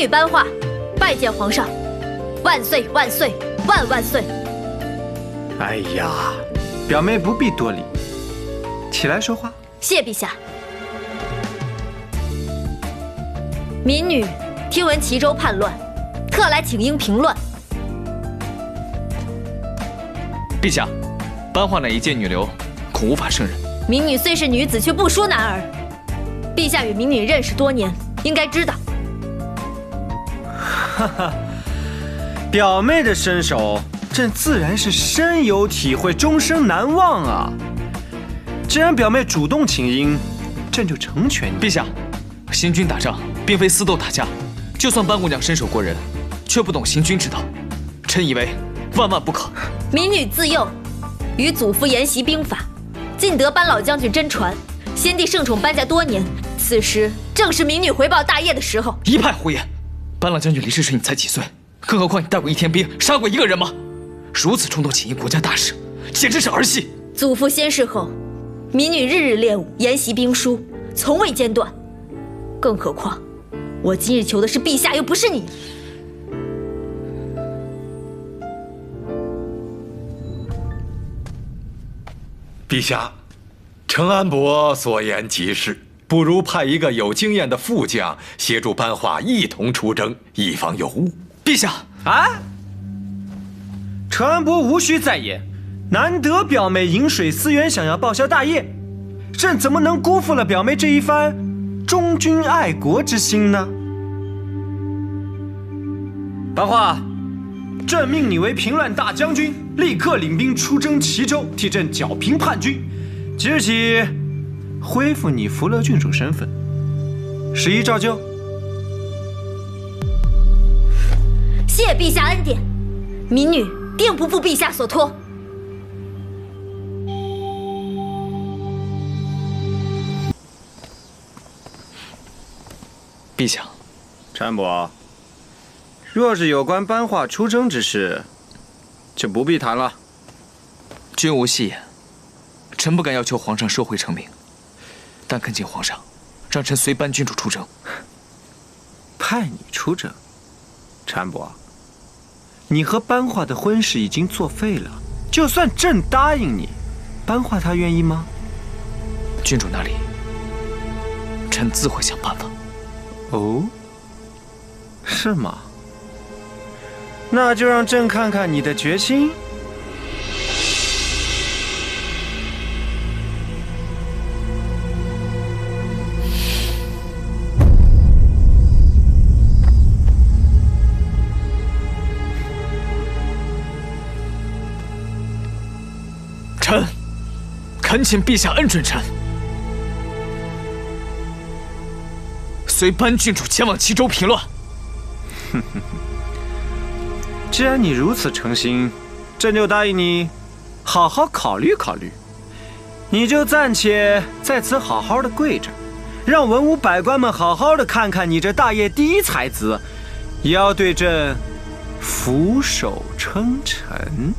女班化，拜见皇上，万岁万岁万万岁！哎呀，表妹不必多礼，起来说话。谢陛下。民女听闻齐州叛乱，特来请缨平乱。陛下，班化乃一介女流，恐无法胜任。民女虽是女子，却不输男儿。陛下与民女认识多年，应该知道。哈哈，表妹的身手，朕自然是深有体会，终生难忘啊！既然表妹主动请缨，朕就成全你。陛下，行军打仗并非私斗打架，就算班姑娘身手过人，却不懂行军之道，臣以为万万不可。民女自幼与祖父研习兵法，尽得班老将军真传，先帝圣宠班家多年，此时正是民女回报大业的时候。一派胡言！班老将军离世时你才几岁？更何况你带过1天兵，杀过1个人吗？如此冲动请缨国家大事，简直是儿戏！祖父先逝后，民女日日练武，研习兵书，从未间断。更何况，我今日求的是陛下，又不是你。陛下，承安伯所言极是，不如派一个有经验的副将协助班化一同出征，以防有误。陛下，啊！承安伯无需再言，难得表妹饮水思源，想要报效大业，朕怎么能辜负了表妹这一番忠君爱国之心呢？班化，朕命你为平乱大将军，立刻领兵出征齐州，替朕剿平叛军。即日起，恢复你福乐郡主身份，时宜照旧。谢陛下恩典，民女定不负陛下所托。陛下，承安伯，若是有关班化出征之事，就不必谈了。君无戏言，臣不敢要求皇上收回成命，但恳请皇上让臣随班君主出征。派你出征，承安伯，你和班化的婚事已经作废了，就算朕答应你，班化他愿意吗？君主那里，臣自会想办法。哦，是吗？那就让朕看看你的决心。臣恳请陛下恩准臣，随班郡主前往齐州平乱。既然你如此诚心，朕就答应你，好好考虑考虑。你就暂且在此好好的跪着，让文武百官们好好的看看你这大业第一才子，也要对朕俯首称臣。